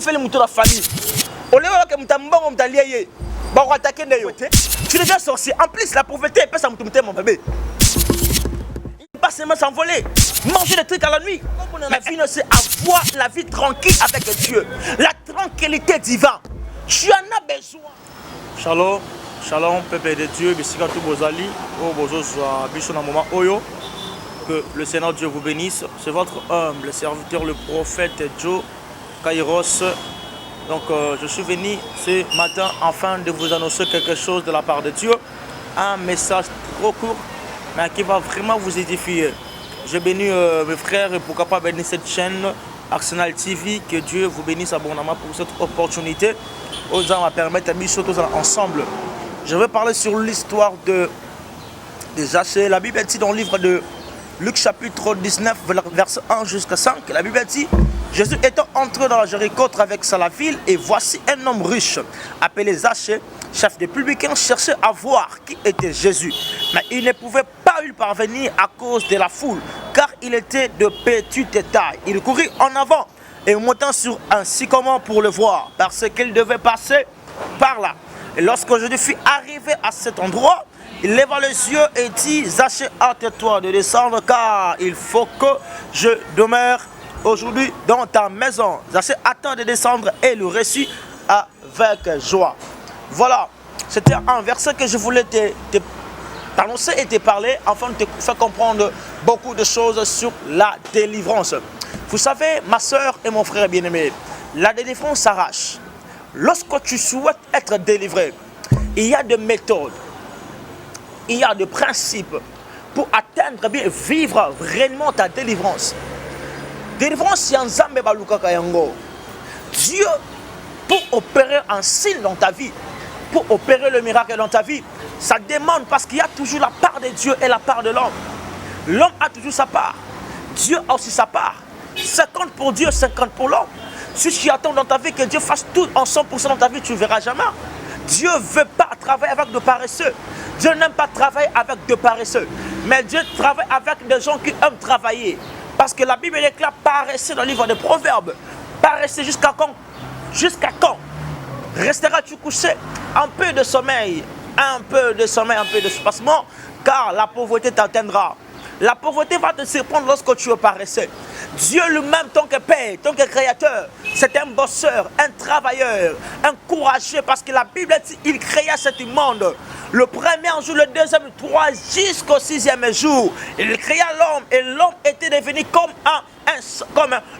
fait le mouton de la famille. On est là que Mutambon, Mutalié. Bon, attaquer d'ailleurs. Tu deviens sorcier. En plus, la pauvreté, elle peut s'amouter mon bébé. Il pas seulement s'envoler. Manger des trucs à la nuit. La vie, c'est avoir la vie tranquille avec Dieu. La tranquillité divine. Tu en as besoin. Shalom, shalom, peuple de Dieu, bisika tout bozali, bozo soit biso na moment oyo. Que le Seigneur Dieu vous bénisse. C'est votre humble serviteur, le prophète Joe Kairos. Donc je suis venu ce matin afin de vous annoncer quelque chose de la part de Dieu. Un message trop court, mais qui va vraiment vous édifier. Je bénis mes frères et pourquoi pas bénir cette chaîne Arsenal TV. Que Dieu vous bénisse abondamment pour cette opportunité. Aux gens va permettre à nous tous ensemble. Je vais parler sur l'histoire de Zachée. La Bible dit dans le livre de Luc chapitre 19, verset 1 jusqu'à 5. La Bible dit: Jésus étant entré dans la Jéricho, traversa la ville, et voici un homme riche, appelé Zachée, chef des publicains, cherchait à voir qui était Jésus. Mais il ne pouvait pas y parvenir à cause de la foule, car il était de petite taille. Il courut en avant et montant sur un sycomore pour le voir, parce qu'il devait passer par là. Et lorsque Jésus fut arrivé à cet endroit, il leva les yeux et dit: Zachée, hâte-toi de descendre, car il faut que je demeure aujourd'hui dans ta maison. Zachée attend de descendre et le reçut avec joie. Voilà, c'était un verset que je voulais t'annoncer et te parler afin de te faire comprendre beaucoup de choses sur la délivrance. Vous savez, ma soeur et mon frère bien-aimé, la délivrance s'arrache. Lorsque tu souhaites être délivré, il y a des méthodes, il y a des principes pour atteindre, bien vivre réellement ta délivrance. Délivrance, c'est un Zambé Balukaka Yango. Dieu, pour opérer un signe dans ta vie, pour opérer le miracle dans ta vie, ça demande, parce qu'il y a toujours la part de Dieu et la part de l'homme. L'homme a toujours sa part. Dieu a aussi sa part. 50 pour Dieu, 50 pour l'homme. Si tu attends dans ta vie que Dieu fasse tout en 100% dans ta vie, tu ne verras jamais. Dieu ne veut pas travailler avec de paresseux. Dieu n'aime pas travailler avec de paresseux. Mais Dieu travaille avec des gens qui aiment travailler. Parce que la Bible déclare paresseux dans le livre des Proverbes. Paresseux jusqu'à quand? Jusqu'à quand resteras-tu couché? Un peu de sommeil, un peu de sommeil, un peu de spasement, car la pauvreté t'atteindra. La pauvreté va te surprendre lorsque tu es paresseux. Dieu lui-même, ton que Père, ton que Créateur, c'est un bosseur, un travailleur, un courageux, parce que la Bible dit il créa ce monde. Le premier jour, le deuxième, le troisième, jusqu'au sixième jour, il créa l'homme, et l'homme était devenu comme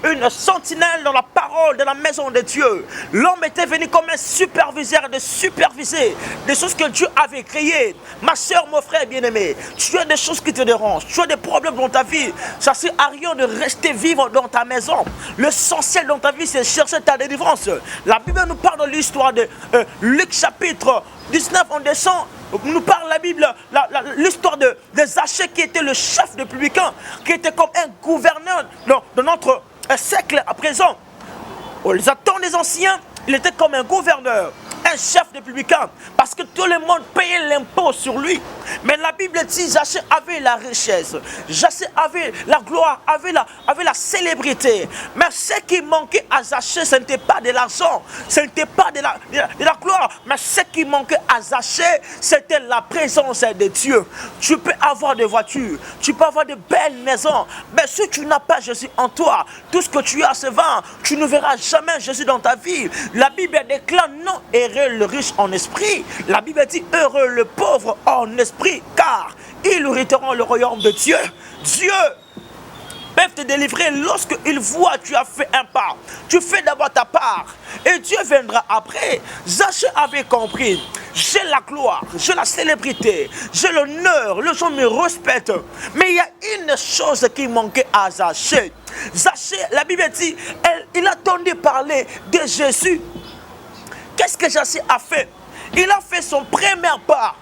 une sentinelle dans la parole de la maison de Dieu. L'homme était venu comme un superviseur de superviser des choses que Dieu avait créées. Ma soeur, mon frère bien-aimé, tu as des choses qui te dérangent, tu as des problèmes dans ta vie. Ça ne sert à rien de rester vivre dans ta maison. L'essentiel dans ta vie, c'est chercher ta délivrance. La Bible nous parle de l'histoire de Luc chapitre 19, on descend. Nous parle la Bible, l'histoire de Zachée qui était le chef de publicain, qui était comme un gouverneur de notre siècle à présent. Aux attentes des anciens, il était comme un gouverneur, un chef de publicain, parce que tout le monde payait l'impôt sur lui. Mais la Bible dit Zachée avait la richesse, Zachée avait la gloire, avait la célébrité. Mais ce qui manquait à Zachée, ce n'était pas de l'argent, ce n'était pas de la gloire, mais ce qui manquait à Zachée, c'était la présence de Dieu. Tu peux avoir des voitures, tu peux avoir de belles maisons, mais si tu n'as pas Jésus en toi, tout ce que tu as, c'est vain. Tu ne verras jamais Jésus dans ta vie. La Bible déclare non, heureux le riche en esprit. La Bible dit heureux le pauvre en esprit, car ils hériteront le royaume de Dieu. Dieu peut te délivrer lorsque il voit que tu as fait un pas. Tu fais d'abord ta part et Dieu viendra après. Zachée avait compris. J'ai la gloire, j'ai la célébrité, j'ai l'honneur, les gens me respectent. Mais il y a une chose qui manquait à Zachée. Zachée, la Bible dit, il attendait parler de Jésus. Qu'est-ce que Zachée a fait? Il a fait son premier pas.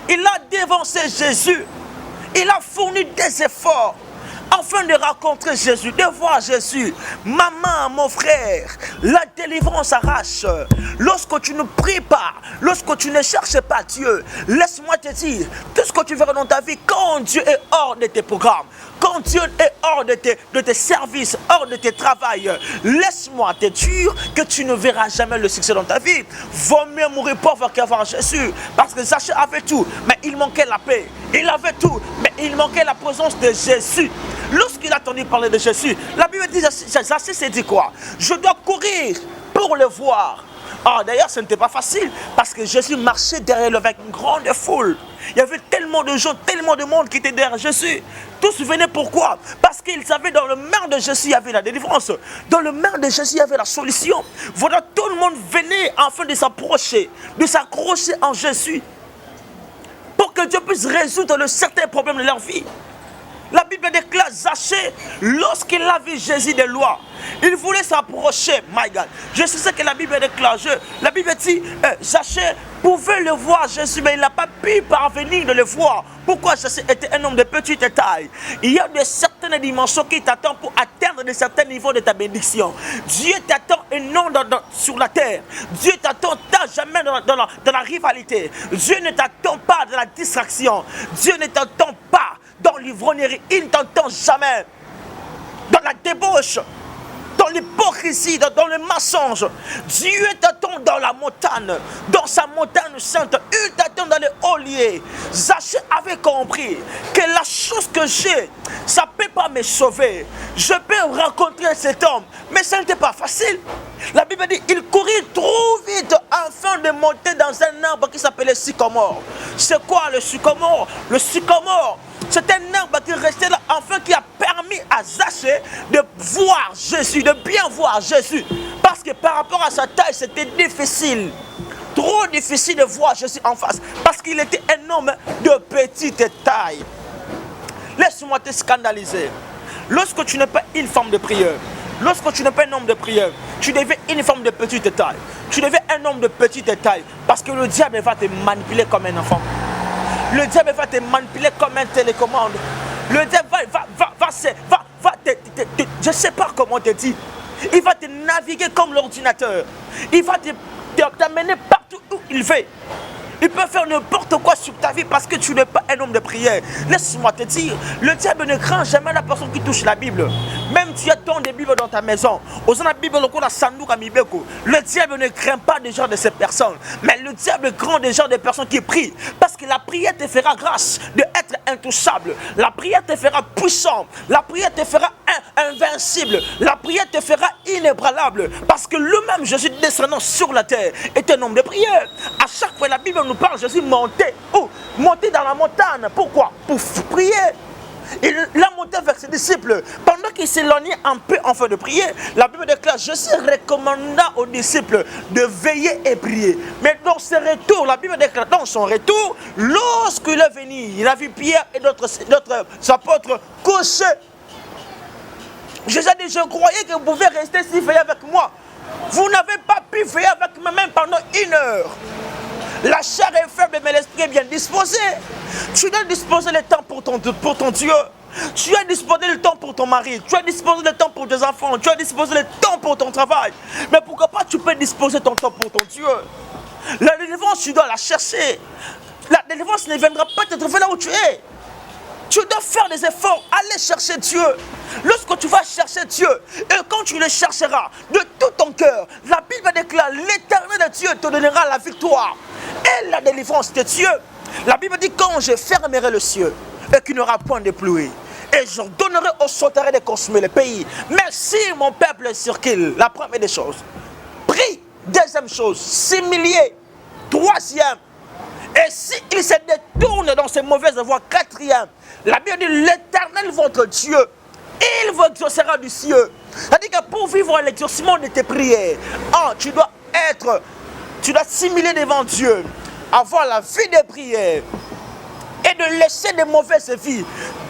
Il a dévancé Jésus. Il a fourni des efforts afin de rencontrer Jésus, de voir Jésus. Maman, mon frère, la délivrance arrache. Lorsque tu ne pries pas, lorsque tu ne cherches pas Dieu, laisse-moi te dire, tout ce que tu verras dans ta vie, quand Dieu est hors de tes programmes, quand quand Dieu est hors de tes services, hors de tes travails, laisse-moi te dire que tu ne verras jamais le succès dans ta vie. Vaut mieux mourir pauvre qu'avoir Jésus. Parce que Zachée avait tout, mais il manquait la paix. Il avait tout, mais il manquait la présence de Jésus. Lorsqu'il a entendu parler de Jésus, la Bible dit, Zachée s'est dit quoi? Je dois courir pour le voir. Ah, d'ailleurs, ce n'était pas facile parce que Jésus marchait derrière lui avec une grande foule. Il y avait tellement de gens, tellement de monde qui étaient derrière Jésus. Tous venaient pourquoi? Parce qu'ils savaient dans le main de Jésus, il y avait la délivrance. Dans le main de Jésus, il y avait la solution. Voilà, tout le monde venait afin de s'approcher, de s'accrocher en Jésus pour que Dieu puisse résoudre certains problèmes de leur vie. La Bible déclare Zachée, lorsqu'il a vu Jésus de loin, il voulait s'approcher. My God, je sais ce que la Bible déclare. La Bible dit, Zachée pouvait le voir Jésus, mais il n'a pas pu parvenir de le voir. Pourquoi? Zachée était un homme de petite taille. Il y a de certaines dimensions qui t'attendent pour atteindre de certains niveaux de ta bénédiction. Dieu t'attend et non sur la terre. Dieu t'attend jamais dans la rivalité. Dieu ne t'attend pas dans la distraction. Dieu ne t'attend pas dans l'ivrognerie, il ne t'entend jamais. Dans la débauche, dans l'hypocrisie, dans le mensonge. Dieu t'attend dans la montagne, dans sa montagne sainte. Il t'attend dans les hauts lieux. Zachée avait compris que la chose que j'ai, ça ne peut pas me sauver. Je peux rencontrer cet homme, mais ça n'était pas facile. La Bible dit, il courit trop vite afin de monter dans un arbre qui s'appelait sycomore. C'est quoi le sycomore? Le sycomore, c'est un arbre qui restait là, enfin qui a permis à Zachée de voir Jésus, de bien voir Jésus. Parce que par rapport à sa taille, c'était difficile. Trop difficile de voir Jésus en face. Parce qu'il était un homme de petite taille. Laisse-moi te scandaliser. Lorsque tu n'es pas une femme de prière, lorsque tu n'es pas un homme de prière, tu deviens une femme de petite taille. Tu deviens un homme de petite taille. Parce que le diable va te manipuler comme un enfant. Le diable va te manipuler comme un télécommande. Le diable va je ne sais pas comment te dire. Il va te naviguer comme l'ordinateur. Il va t'amener partout où il veut. Il peut faire n'importe quoi sur ta vie parce que tu n'es pas un homme de prière. Laisse-moi te dire, le diable ne craint jamais la personne qui touche la Bible. Même tu as tant de Bibles dans ta maison. Le diable ne craint pas des gens de ces personnes. Mais le diable craint des gens, des personnes qui prient. Parce que la prière te fera grâce d'être intouchable. La prière te fera puissant. La prière te fera invincible. La prière te fera inébranlable. Parce que lui-même, Jésus descendant sur la terre, est un homme de prière. À chaque fois, la Bible nous parle, Jésus montait. Oh, monter dans la montagne. Pourquoi? Pour prier. Il a monté avec ses disciples. Pendant qu'il s'éloignait un peu en fin de prier, la Bible déclare, Jésus recommanda aux disciples de veiller et prier. Mais dans ce retour, la Bible déclare, dans son retour, lorsqu'il est venu, il a vu Pierre et d'autres apôtres couchés. Jésus a dit, je croyais que vous pouvez rester ici veiller avec moi. Vous n'avez pas pu veiller avec moi-même pendant 1 heure. La chair est faible, mais l'esprit est bien disposé. Tu dois disposer le temps pour ton Dieu. Tu as disposé le temps pour ton mari. Tu as disposé le temps pour tes enfants. Tu as disposé le temps pour ton travail. Mais pourquoi pas tu peux disposer ton temps pour ton Dieu? La délivrance, tu dois la chercher. La délivrance ne viendra pas te trouver là où tu es. Tu dois faire des efforts, aller chercher Dieu. Lorsque tu vas chercher Dieu, et quand tu le chercheras de tout ton cœur, la Bible déclare, l'Éternel de Dieu te donnera la victoire et la délivrance de Dieu. La Bible dit, quand je fermerai le ciel et qu'il n'y aura point de pluie, et je donnerai aux sauterelles de consommer le pays. Merci mon peuple sur qu'il. La première des choses. Prie. Deuxième chose, s'humilier. Troisième. Et s'il se détourne dans ses mauvaises voies, quatrième, la Bible dit, l'Éternel votre Dieu, il vous exaucera du ciel. C'est-à-dire que pour vivre l'exaucement de tes prières, tu dois s'humilier devant Dieu, avoir la vie de prière et de laisser des mauvaises vies.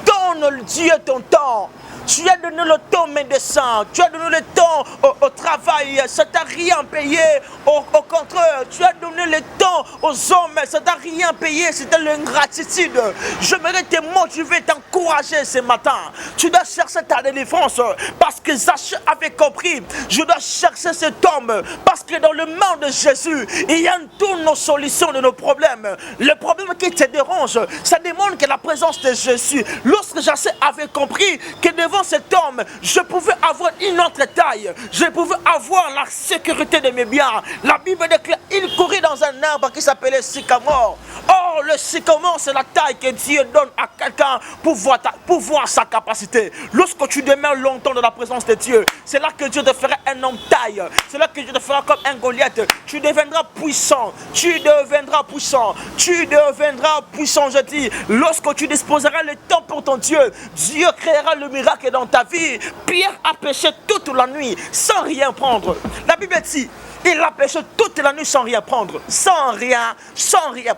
Donne Dieu ton temps. Tu as donné le temps médecin, tu as donné le temps au travail, ça t'a rien payé. Au contraire, tu as donné le temps aux hommes, ça t'a rien payé. C'était l'ingratitude. J'aimerais te motiver, t'encourager ce matin. Tu dois chercher ta délivrance parce que Zachée avait compris. Je dois chercher cet homme parce que dans le monde de Jésus, il y a toutes nos solutions de nos problèmes. Le problème qui te dérange, ça demande que la présence de Jésus. Lorsque Zachée avait compris que devant cet homme, je pouvais avoir une autre taille, je pouvais avoir la sécurité de mes biens. La Bible déclare, il courait dans un arbre qui s'appelait sycamore. Or, le sycamore, c'est la taille que Dieu donne à quelqu'un pour voir sa capacité. Lorsque tu demeures longtemps dans la présence de Dieu, c'est là que Dieu te fera un homme taille. C'est là que Dieu te fera comme un Goliath. Tu deviendras puissant. Tu deviendras puissant. Tu deviendras puissant, je dis. Lorsque tu disposeras le temps pour ton Dieu, Dieu créera le miracle dans ta vie. Pierre a péché toute la nuit sans rien prendre. La Bible dit, il a péché toute la nuit sans rien prendre. Sans rien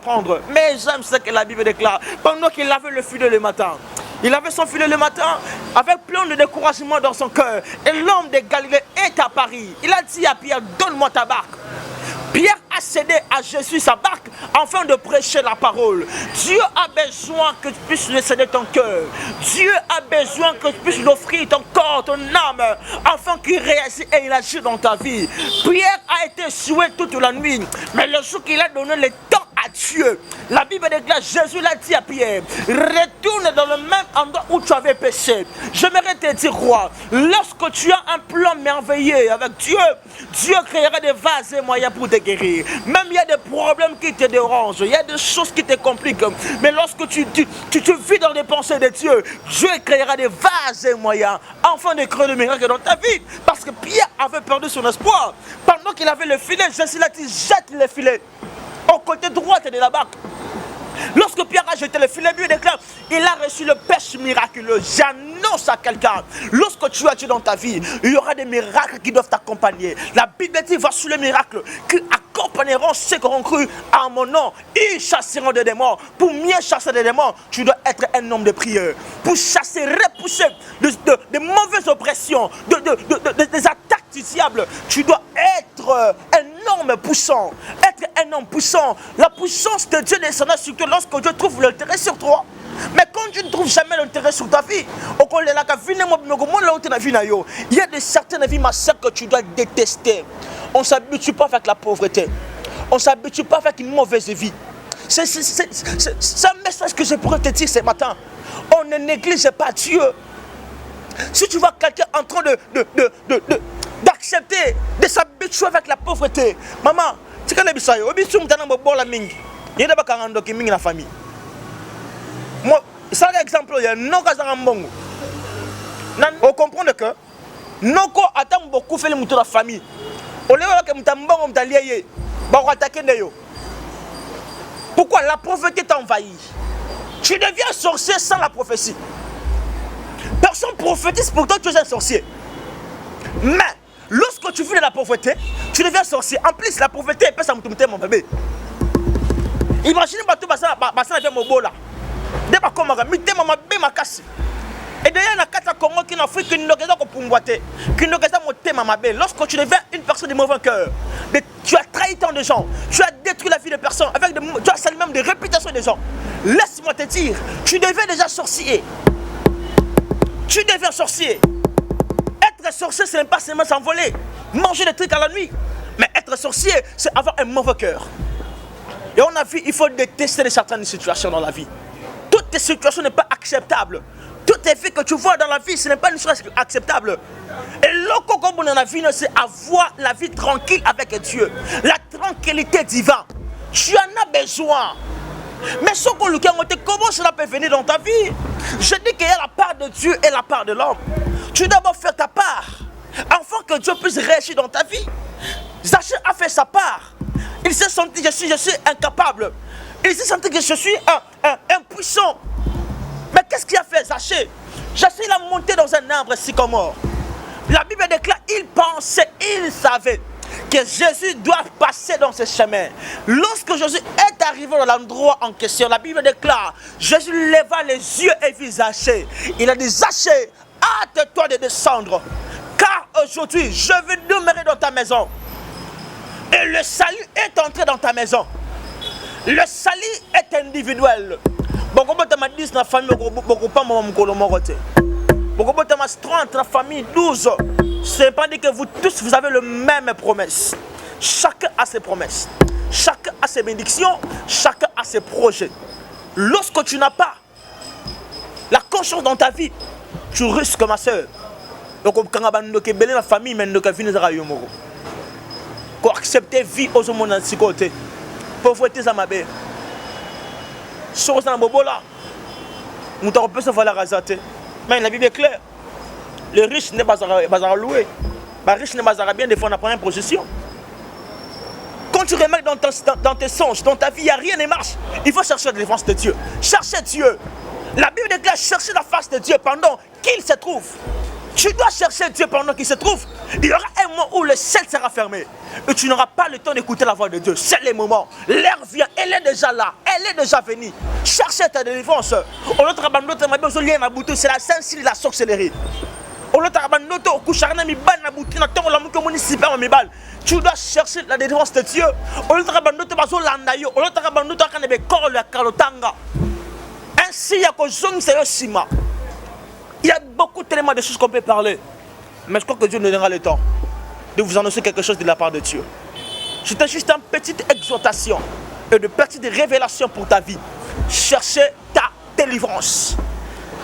prendre. Mais j'aime ce que la Bible déclare. Pendant qu'il avait le filet le matin, il avait son filet le matin avec plein de découragement dans son cœur. Et l'homme de Galilée est à Paris. Il a dit à Pierre, donne-moi ta barque. Pierre a cédé à Jésus sa barque afin de prêcher la parole. Dieu a besoin que tu puisses lui céder ton cœur. Dieu a besoin que tu puisses lui offrir ton corps, ton âme, afin qu'il réagisse et il agisse dans ta vie. Pierre a été souillé toute la nuit, mais le jour qu'il a donné le temps à Dieu, la Bible déclare, Jésus l'a dit à Pierre, retourne dans le même endroit où tu avais péché. J'aimerais te dire, roi, lorsque tu as un plan merveilleux avec Dieu, Dieu créera des vases et moyens pour te guérir. Même il y a des problèmes qui te dérangent, il y a des choses qui te compliquent, mais lorsque tu vis dans les pensées de Dieu, Dieu créera des vases et moyens afin de créer le miracle dans ta vie. Parce que Pierre avait perdu son espoir. Pendant qu'il avait le filet, Jésus l'a dit, jette le filet au côté droit de la barque. Lorsque Pierre a jeté le filet, lui déclare, il a reçu le pêche miraculeux. J'annonce à quelqu'un, lorsque tu as Dieu dans ta vie, il y aura des miracles qui doivent t'accompagner. La Bible dit, voici les miracles qui accompagneront ceux qui auront cru à mon nom. Ils chasseront des démons. Pour mieux chasser des démons, tu dois être un homme de prière. Pour chasser, repousser de mauvaises oppressions, des attaques du diable, tu dois être un homme puissant. Être un homme puissant. La puissance de Dieu descendra sur toi lorsque Dieu trouve l'intérêt sur toi. Mais quand tu ne trouves jamais l'intérêt sur ta vie, il y a de certaines vies, ma soeur, que tu dois détester. On ne s'habitue pas avec la pauvreté. On ne s'habitue pas avec une mauvaise vie. C'est un message que je pourrais te dire ce matin. On ne néglige pas Dieu. Si tu vois quelqu'un en train d'accepter, de s'habituer avec la pauvreté, maman, tu connais bien ça. Il y a des la famille. Moi, ça exemple, il y a non Kazanambongo. On comprend que Noko attend beaucoup fait le mouton de la famille. On est là que Mutambongo m'talié, bah on attaque Neyo. Pourquoi la prophétie t'envahit? Tu deviens sorcier sans la prophétie. Personne prophétise pour toi, tu es un sorcier. Mais lorsque tu vis de la pauvreté, tu deviens sorcier. En plus, la pauvreté peut s'amouter mon bébé. Imaginez que tu vas faire mon beau là. Et d'ailleurs, il y a 4 Congo qui n'ont fait qu'une lorsque tu deviens une personne de mauvais cœur, tu as trahi tant de gens, tu as détruit la vie de personnes, tu as salé même des réputations des gens. Laisse-moi te dire, tu deviens déjà sorcier. Tu deviens sorcier. Être sorcier, ce n'est pas seulement s'envoler, manger des trucs à la nuit. Mais être sorcier, c'est avoir un mauvais cœur. Et on a vu, il faut détester certaines situations dans la vie. Toutes tes situations ne sont pas acceptables. Toutes les vies que tu vois dans la vie, ce n'est pas une chose acceptable. Et l'autre comme dans la vie, c'est avoir la vie tranquille avec Dieu. La tranquillité divine. Tu en as besoin. Mais ce qu'on lui dit, comment cela peut venir dans ta vie? Je dis qu'il y a la part de Dieu et la part de l'homme. Tu dois d'abord faire ta part, afin que Dieu puisse réagir dans ta vie. Zachée a fait sa part. Il s'est senti, je suis incapable. Il s'est senti que je suis impuissant. Mais qu'est-ce qu'il a fait, Zachée? Zachée, il a monté dans un arbre sycomore. La Bible déclare, il pensait, il savait que Jésus doit passer dans ce chemin. Lorsque Jésus est arrivé dans l'endroit en question, la Bible déclare, Jésus leva les yeux et vit Zachée. Il a dit, Zachée, hâte-toi de descendre. Car aujourd'hui, je vais demeurer dans ta maison. Et le salut est entré dans ta maison. Le salut est individuel. Beaucoup de 10 dans la famille, beaucoup pas mon côté. Beaucoup de 30 dans la famille, 12. Ce n'est pas dit que vous tous, vous avez le même promesse. Chacun a ses promesses. Chacun a ses bénédictions. Chacun a ses projets. Lorsque tu n'as pas la conscience dans ta vie, tu risques, ma soeur. Donc, quand tu as la famille, tu as fini de pour accepter vie aux hommes dans ce côté. Pauvreté, ça m'a bien. Chose dans le bobo là. On peut se faire la razater. Mais la Bible est claire. Le riche n'est pas loué. Le riche n'est pas bien défendre la première possession. Quand tu remarques dans tes songes, dans ta vie, il n'y a rien qui marche. Il faut chercher la défense de Dieu. Chercher Dieu. La Bible déclare chercher la face de Dieu pendant qu'il se trouve. Tu dois chercher Dieu pendant qu'il se trouve. Il y aura un moment où le ciel sera fermé. Et tu n'auras pas le temps d'écouter la voix de Dieu. C'est le moment. L'heure vient. Elle est déjà là. Elle est déjà venue. Cherchez ta délivrance. C'est la sincérité de la sorcellerie. Tu dois chercher la délivrance de Dieu. Ainsi, il y a beaucoup tellement de choses qu'on peut parler. Mais je crois que Dieu nous donnera le temps de vous annoncer quelque chose de la part de Dieu. C'était juste une petite exhortation et de petites révélations pour ta vie. Cherchez ta délivrance.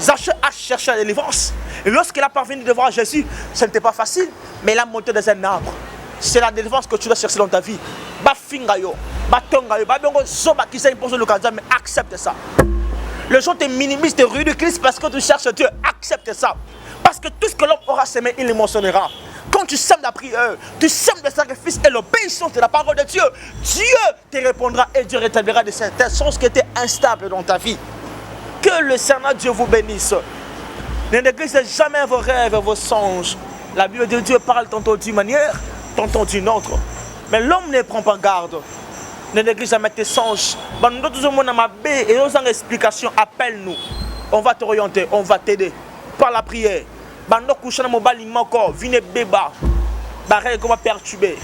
Zaché a cherché la délivrance. Et lorsqu'il a parvenu devant Jésus, ce n'était pas facile, mais il a monté dans un arbre. C'est la délivrance que tu dois chercher dans ta vie. Mais accepte ça. Les gens te minimisent, te ridiculisent parce que tu cherches Dieu. Accepte ça. Parce que tout ce que l'homme aura semé, il le mentionnera. Quand tu sèmes la prière, tu sèmes le sacrifice et l'obéissance de la parole de Dieu, Dieu te répondra et Dieu rétablira de certaines choses qui étaient instables dans ta vie. Que le Seigneur Dieu vous bénisse. Ne négligez jamais vos rêves et vos songes. La Bible de Dieu parle tantôt d'une manière, tantôt d'une autre. Mais l'homme ne prend pas garde. Ne néglige jamais tes songes. Nous tous et nous avons explication. Appelle-nous. On va t'orienter, on va t'aider par la prière. Perturber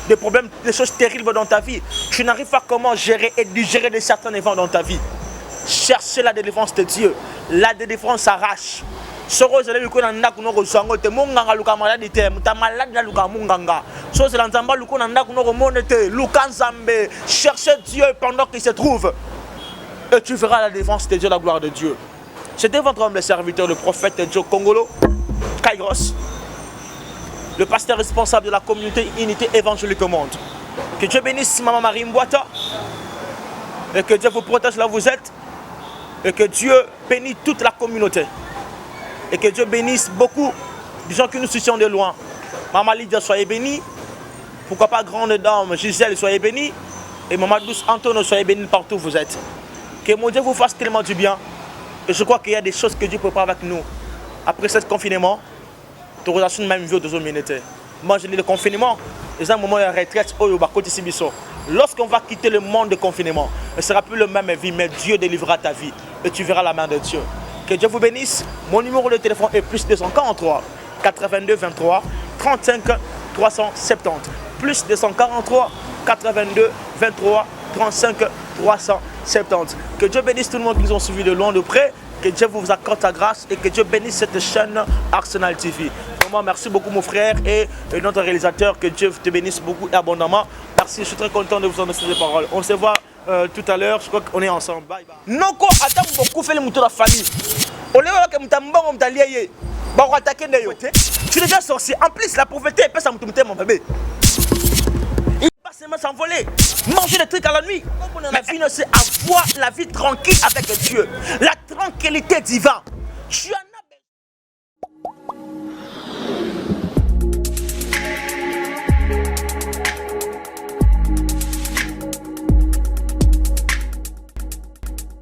des problèmes, des choses terribles dans ta vie. Tu n'arrives pas comment gérer et digérer de certains événements dans ta vie. Cherchez la délivrance de Dieu. La délivrance s'arrache. Cherchez Dieu pendant qu'il se trouve. Et tu verras la défense de Dieu, la gloire de Dieu. C'était votre humble serviteur, le prophète Joe Kongolo, Kairos, le pasteur responsable de la communauté Unité Évangélique au Monde. Que Dieu bénisse Maman Marie Mbouata. Et que Dieu vous protège là où vous êtes. Et que Dieu bénisse toute la communauté. Et que Dieu bénisse beaucoup de gens qui nous suivent de loin. Maman Lydia, soyez bénie. Pourquoi pas grande dame Gisèle, soyez bénie. Et Maman Douce Antonio, soyez bénie partout où vous êtes. Que mon Dieu vous fasse tellement du bien. Et je crois qu'il y a des choses que Dieu prépare avec nous. Après ce confinement, tu auras une même vie aux minutes. Moi, je dis le confinement, c'est un moment de retraite. Lorsqu'on va quitter le monde de confinement, ce ne sera plus le même vie, mais Dieu délivrera ta vie. Et tu verras la main de Dieu. Que Dieu vous bénisse. Mon numéro de téléphone est plus 243 82 23 35 370. Plus 243 82 23 35 370. Que Dieu bénisse tout le monde qui nous ont suivis de loin de près. Que Dieu vous accorde sa grâce et que Dieu bénisse cette chaîne Arsenal TV. Vraiment, merci beaucoup mon frère et notre réalisateur. Que Dieu te bénisse beaucoup et abondamment. Merci, je suis très content de vous annoncer ces paroles. On se voit tout à l'heure, je crois qu'on est ensemble. Bye bye. Non, quoi, attends beaucoup fait le mouton de la famille. On est là comme t'as on t'a lié. Bah on attaquer d'ailleurs. Tu es déjà sorcier. En plus la pauvreté elle passe à mouton mon bébé. Il passe seulement s'envoler. Manger des trucs à la nuit. La vie c'est avoir la vie tranquille avec Dieu. La tranquillité divine. Tu as